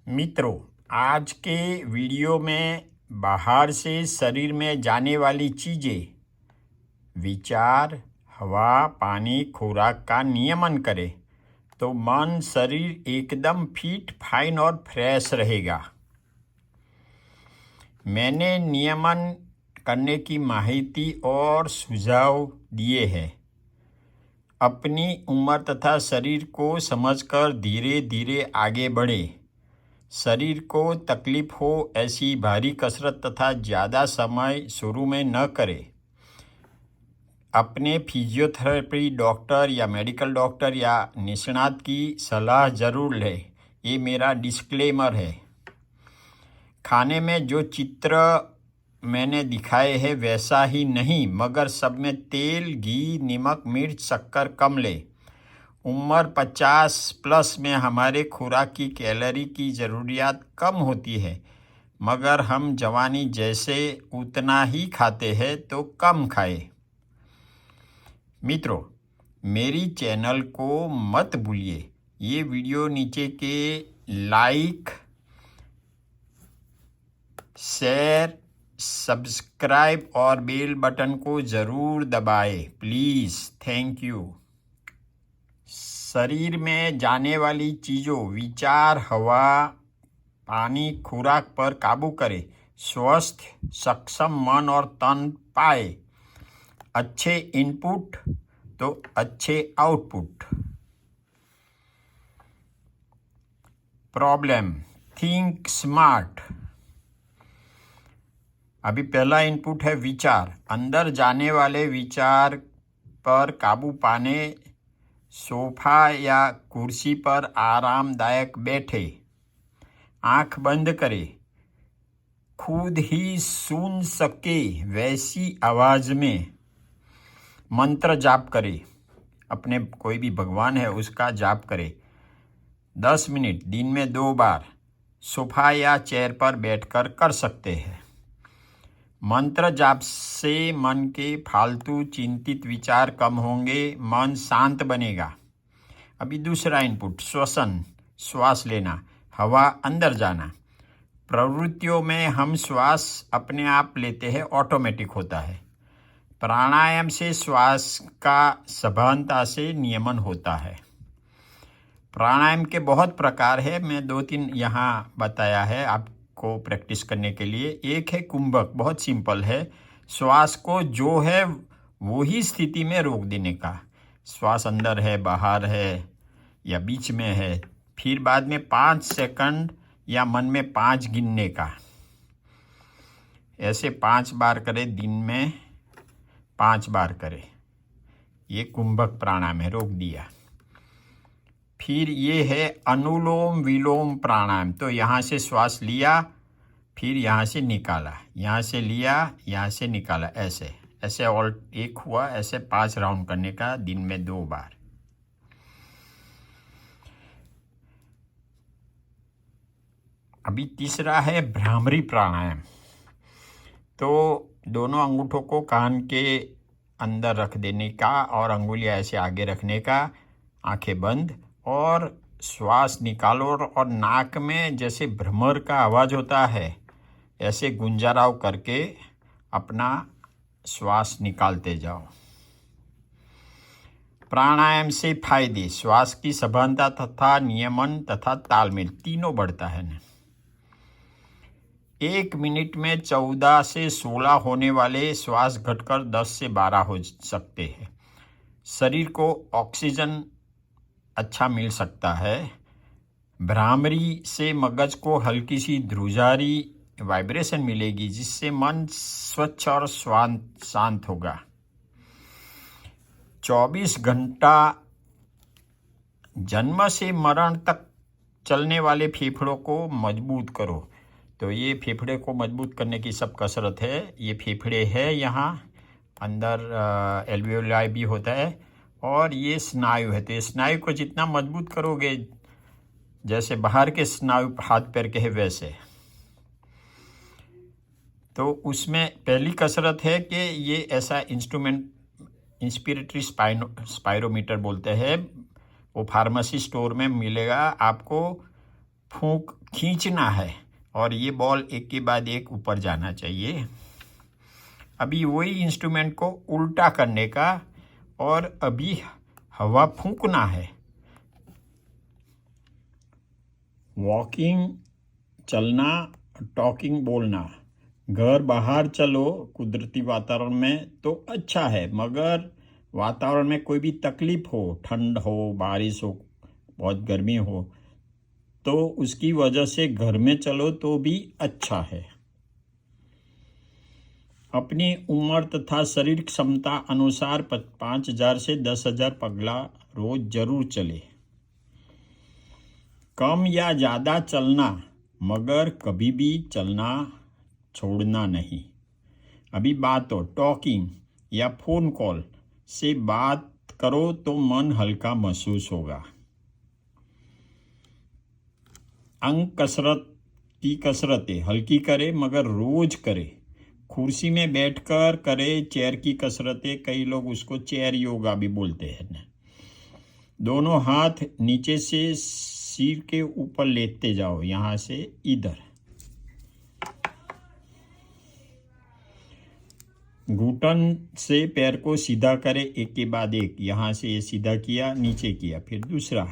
मित्रों, आज के वीडियो में बाहर से शरीर में जाने वाली चीज़ें, विचार, हवा, पानी, खुराक का नियमन करें तो मन, शरीर एकदम फिट, फाइन और फ्रेश रहेगा। मैंने नियमन करने की माहिती और सुझाव दिए हैं। अपनी उम्र तथा शरीर को समझकर धीरे धीरे आगे बढ़ें। शरीर को तकलीफ हो ऐसी भारी कसरत तथा ज़्यादा समय शुरू में न करें। अपने फिजियोथेरेपी डॉक्टर या मेडिकल डॉक्टर या निष्णात की सलाह ज़रूर लें। ये मेरा डिस्क्लेमर है। खाने में जो चित्र मैंने दिखाए हैं वैसा ही नहीं, मगर सब में तेल, घी, नमक, मिर्च, शक्कर कम लें। उम्र 50 प्लस में हमारे खुराक की कैलोरी की ज़रूरियात कम होती है, मगर हम जवानी जैसे उतना ही खाते हैं तो कम खाएं। मित्रों, मेरी चैनल को मत भूलिए। ये वीडियो नीचे के लाइक, शेयर, सब्सक्राइब और बेल बटन को ज़रूर दबाएं, प्लीज़। Thank you. शरीर में जाने वाली चीज़ों, विचार, हवा, पानी, खुराक पर काबू करें। स्वस्थ, सक्षम मन और तन पाए। अच्छे इनपुट तो अच्छे आउटपुट। Problem, think smart. अभी पहला इनपुट है विचार। अंदर जाने वाले विचार पर काबू पाने सोफा या कुर्सी पर आरामदायक बैठे, आंख बंद करें, खुद ही सुन सके वैसी आवाज़ में मंत्र जाप करें। अपने कोई भी भगवान है उसका जाप करें। 10 मिनट दिन में 2 बार सोफा या चेयर पर बैठकर कर सकते हैं। मंत्र जाप से मन के फालतू चिंतित विचार कम होंगे, मन शांत बनेगा। अभी दूसरा इनपुट, श्वसन, श्वास लेना, हवा अंदर जाना। प्रवृत्तियों में हम श्वास अपने आप लेते हैं, ऑटोमेटिक होता है। प्राणायाम से श्वास का सभानता से नियमन होता है। प्राणायाम के बहुत प्रकार है, मैं 2-3 यहाँ बताया है आपको प्रैक्टिस करने के लिए। एक है कुंभक, बहुत सिंपल है। श्वास को जो है वो ही स्थिति में रोक देने का। श्वास अंदर है, बाहर है या बीच में है, फिर बाद में 5 सेकंड या मन में 5 गिनने का। ऐसे 5 बार करें, दिन में 5 बार करें। ये कुंभक प्राणायाम है, रोक दिया। फिर ये है अनुलोम विलोम प्राणायाम। तो यहाँ से श्वास लिया, फिर यहाँ से निकाला, यहाँ से लिया, यहाँ से निकाला, ऐसे ऐसे ऑल एक हुआ। ऐसे 5 राउंड करने का, दिन में 2 बार। अभी तीसरा है भ्रामरी प्राणायाम। तो दोनों अंगूठों को कान के अंदर रख देने का और अंगुलियां ऐसे आगे रखने का, आंखें बंद, और श्वास निकालो और नाक में जैसे भ्रमर का आवाज़ होता है ऐसे गुंजाराव करके अपना श्वास निकालते जाओ। प्राणायाम से फायदे, श्वास की सभानता तथा नियमन तथा तालमेल तीनों बढ़ता है न। 1 मिनट में 14 से 16 होने वाले श्वास घटकर 10 से 12 हो सकते हैं। शरीर को ऑक्सीजन अच्छा मिल सकता है। भ्रामरी से मगज को हल्की सी ध्रुजारी वाइब्रेशन मिलेगी, जिससे मन स्वच्छ और शांत होगा। 24 घंटा जन्म से मरण तक चलने वाले फेफड़ों को मजबूत करो। तो ये फेफड़े को मजबूत करने की सब कसरत है। ये फेफड़े है, यहाँ अंदर एल्वियोलाई भी होता है, और ये स्नायु है। तो ये स्नायु को जितना मजबूत करोगे, जैसे बाहर के स्नायु हाथ पैर के है वैसे, तो उसमें पहली कसरत है कि ये ऐसा इंस्ट्रूमेंट, इंस्पिरेटरी स्पाइरोमीटर बोलते हैं, वो फार्मेसी स्टोर में मिलेगा आपको। फूंक खींचना है और ये बॉल एक के बाद एक ऊपर जाना चाहिए। अभी वही इंस्ट्रूमेंट को उल्टा करने का और अभी हवा फूंकना है। वॉकिंग चलना, टॉकिंग बोलना। घर बाहर चलो कुदरती वातावरण में तो अच्छा है, मगर वातावरण में कोई भी तकलीफ हो, ठंड हो, बारिश हो, बहुत गर्मी हो, तो उसकी वजह से घर में चलो तो भी अच्छा है। अपनी उम्र तथा शरीर क्षमता अनुसार 5,000 से 10,000 पगला रोज जरूर चले। कम या ज़्यादा चलना, मगर कभी भी चलना छोड़ना नहीं। अभी बात हो, टॉकिंग या फ़ोन कॉल से बात करो तो मन हल्का महसूस होगा। अंग कसरत की कसरतें हल्की करे मगर रोज करे। कुर्सी में बैठकर करे चेयर की कसरतें, कई लोग उसको चेयर योगा भी बोलते हैं। दोनों हाथ नीचे से सिर के ऊपर लेते जाओ, यहाँ से इधर। घुटन से पैर को सीधा करे एक के बाद एक, यहाँ से ये सीधा किया, नीचे किया, फिर दूसरा,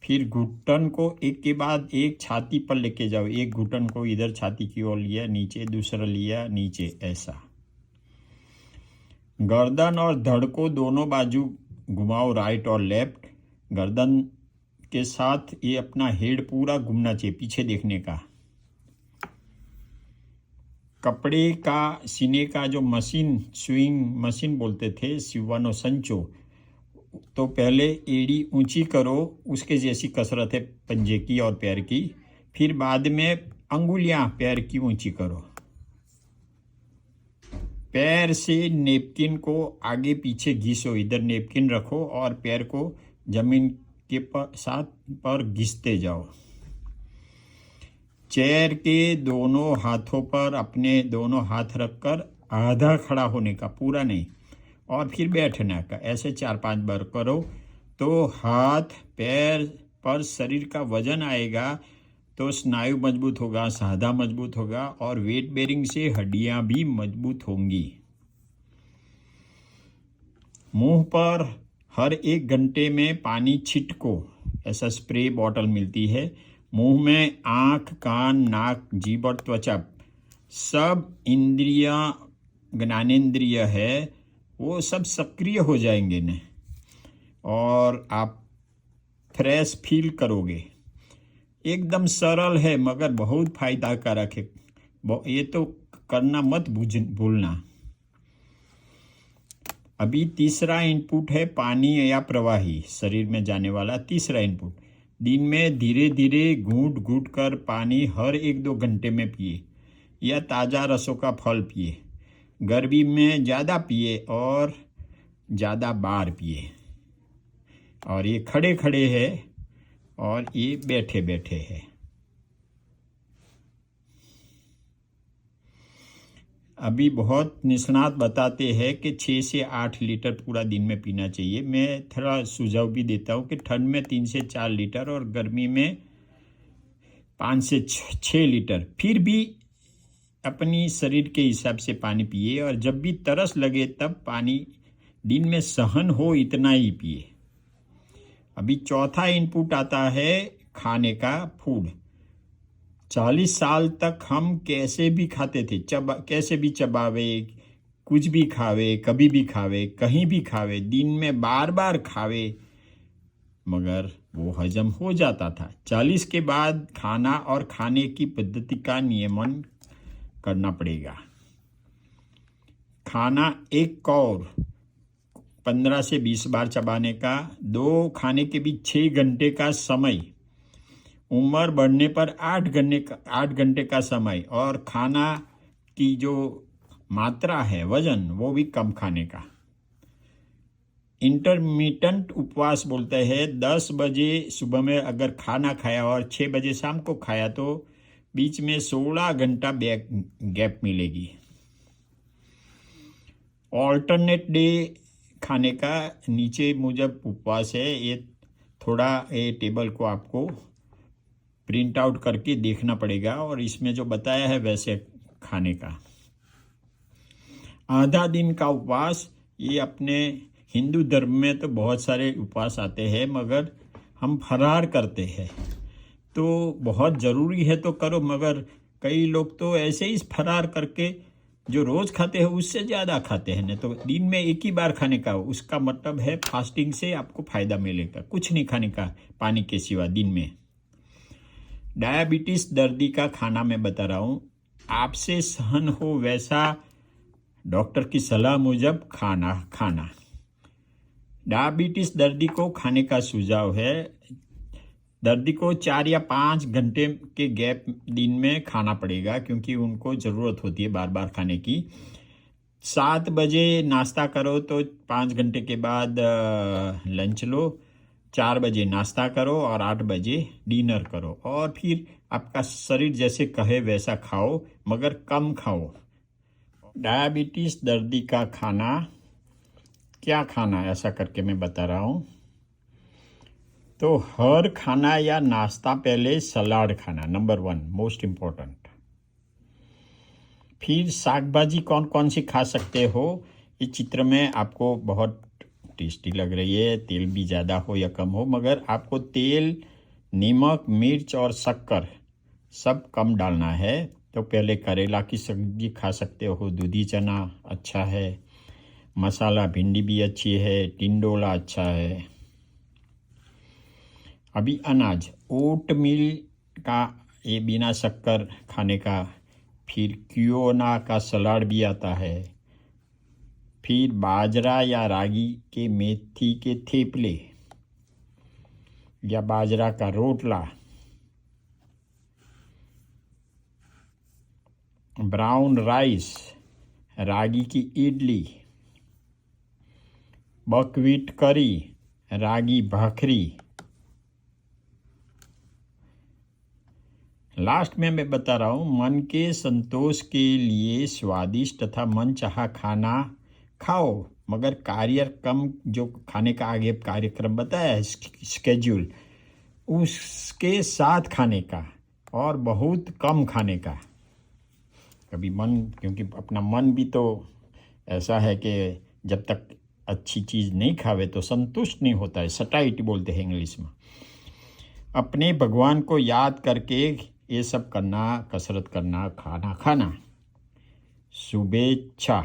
फिर घुटन को एक के बाद एक छाती पर लेके जाओ। एक घुटन को इधर छाती की ओर लिया, नीचे, दूसरा लिया, नीचे, ऐसा। गर्दन और धड़ को दोनों बाजू घुमाओ, राइट और लेफ्ट। गर्दन के साथ ये अपना हेड पूरा घूमना चाहिए, पीछे देखने का। कपड़े का सीने का जो मशीन, स्विंग मशीन बोलते थे, सिवनो संचो, तो पहले एड़ी ऊंची करो, उसके जैसी कसरत है पंजे की और पैर की। फिर बाद में अंगुलियां पैर की ऊंची करो। पैर से नेपकिन को आगे पीछे घिसो, इधर नेपकिन रखो और पैर को जमीन के साथ पर घिसते जाओ। चेयर के दोनों हाथों पर अपने दोनों हाथ रखकर आधा खड़ा होने का, पूरा नहीं, और फिर बैठने का। ऐसे 4-5 बार करो तो हाथ पैर पर शरीर का वजन आएगा, तो स्नायु मजबूत होगा, साधा मजबूत होगा और वेट बेरिंग से हड्डियां भी मजबूत होंगी। मुंह पर हर 1 घंटे में पानी छिटको, ऐसा स्प्रे बॉटल मिलती है। मुंह में आँख, कान, नाक, जीभ और त्वचा, सब इंद्रियां, ज्ञानेंद्रिय है, वो सब सक्रिय हो जाएंगे न, और आप फ्रेश फील करोगे। एकदम सरल है मगर बहुत फायदाकारक है, ये तो करना मत भूलना। अभी तीसरा इनपुट है पानी या प्रवाही, शरीर में जाने वाला तीसरा इनपुट। दिन में धीरे धीरे घूंट घूंट कर पानी हर 1-2 घंटे में पिए, या ताज़ा रसों का फल पिए। गर्मी में ज़्यादा पिए और ज़्यादा बार पिए। और ये खड़े खड़े है और ये बैठे बैठे है। अभी बहुत निष्णात बताते हैं कि 6 से 8 लीटर पूरा दिन में पीना चाहिए। मैं थोड़ा सुझाव भी देता हूँ कि ठंड में 3 से 4 लीटर और गर्मी में 5 से 6 लीटर। फिर भी अपनी शरीर के हिसाब से पानी पिए, और जब भी तरस लगे तब पानी दिन में सहन हो इतना ही पिए। अभी चौथा इनपुट आता है खाने का, फूड। 40 साल तक हम कैसे भी खाते थे, कैसे भी चबावे, कुछ भी खावे, कभी भी खावे, कहीं भी खावे, दिन में बार बार खावे, मगर वो हजम हो जाता था। 40 के बाद खाना और खाने की पद्धति का नियमन करना पड़ेगा। खाना एक कौर 15 से 20 बार चबाने का, 2 खाने के बीच 6 घंटे का समय, उम्र बढ़ने पर 8 घंटे का समय, और खाना की जो मात्रा है, वजन, वो भी कम खाने का। इंटरमिटेंट उपवास बोलते हैं। 10 बजे सुबह में अगर खाना खाया और 6 बजे शाम को खाया तो बीच में 16 घंटा गैप मिलेगी। ऑल्टरनेट डे खाने का नीचे मुजब उपवास है। ये थोड़ा ये टेबल को आपको प्रिंट आउट करके देखना पड़ेगा और इसमें जो बताया है वैसे खाने का। आधा दिन का उपवास, ये अपने हिंदू धर्म में तो बहुत सारे उपवास आते हैं, मगर हम फरार करते हैं तो बहुत ज़रूरी है तो करो, मगर कई लोग तो ऐसे ही फरार करके जो रोज़ खाते हैं उससे ज़्यादा खाते हैं। नहीं तो दिन में एक ही बार खाने का, उसका मतलब है फास्टिंग से आपको फ़ायदा मिलेगा, कुछ नहीं खाने का पानी के सिवा दिन में। डायबिटीज़ दर्दी का खाना मैं बता रहा हूँ, आपसे सहन हो वैसा डॉक्टर की सलाह मुजब खाना। डायबिटीज़ दर्दी को खाने का सुझाव है, दर्दी को 4 या 5 घंटे के गैप दिन में खाना पड़ेगा, क्योंकि उनको ज़रूरत होती है बार बार खाने की। 7 बजे नाश्ता करो तो 5 घंटे के बाद लंच लो, 4 बजे नाश्ता करो और 8 बजे डिनर करो, और फिर आपका शरीर जैसे कहे वैसा खाओ, मगर कम खाओ। डायबिटीज़ दर्दी का खाना क्या खाना है, ऐसा करके मैं बता रहा हूँ। तो हर खाना या नाश्ता पहले सलाद खाना, नंबर 1 मोस्ट इम्पोर्टेंट। फिर साग भाजी कौन कौन सी खा सकते हो, इस चित्र में आपको बहुत टेस्टी लग रही है, तेल भी ज़्यादा हो या कम हो, मगर आपको तेल, नमक, मिर्च और शक्कर सब कम डालना है। तो पहले करेला की सब्जी खा सकते हो, दूधी चना अच्छा है, मसाला भिंडी भी अच्छी है, टिंडोला अच्छा है। अभी अनाज, ओट मिल का ये बिना शक्कर खाने का, फिर क्विनोआ का सलाद भी आता है, फिर बाजरा या रागी के मेथी के थेपले या बाजरा का रोटला, ब्राउन राइस, रागी की इडली, बकव्हीट करी, रागी भाखरी। लास्ट में मैं बता रहा हूँ, मन के संतोष के लिए स्वादिष्ट तथा मनचाहा खाना खाओ, मगर कार्यक्रम जो खाने का आगे कार्यक्रम बताया है स्केड्यूल, उसके साथ खाने का और बहुत कम खाने का। कभी मन, क्योंकि अपना मन भी तो ऐसा है कि जब तक अच्छी चीज़ नहीं खावे तो संतुष्ट नहीं होता है, सटाइटी बोलते हैं इंग्लिश में। अपने भगवान को याद करके ये सब करना, कसरत करना, खाना खाना। शुभेच्छा।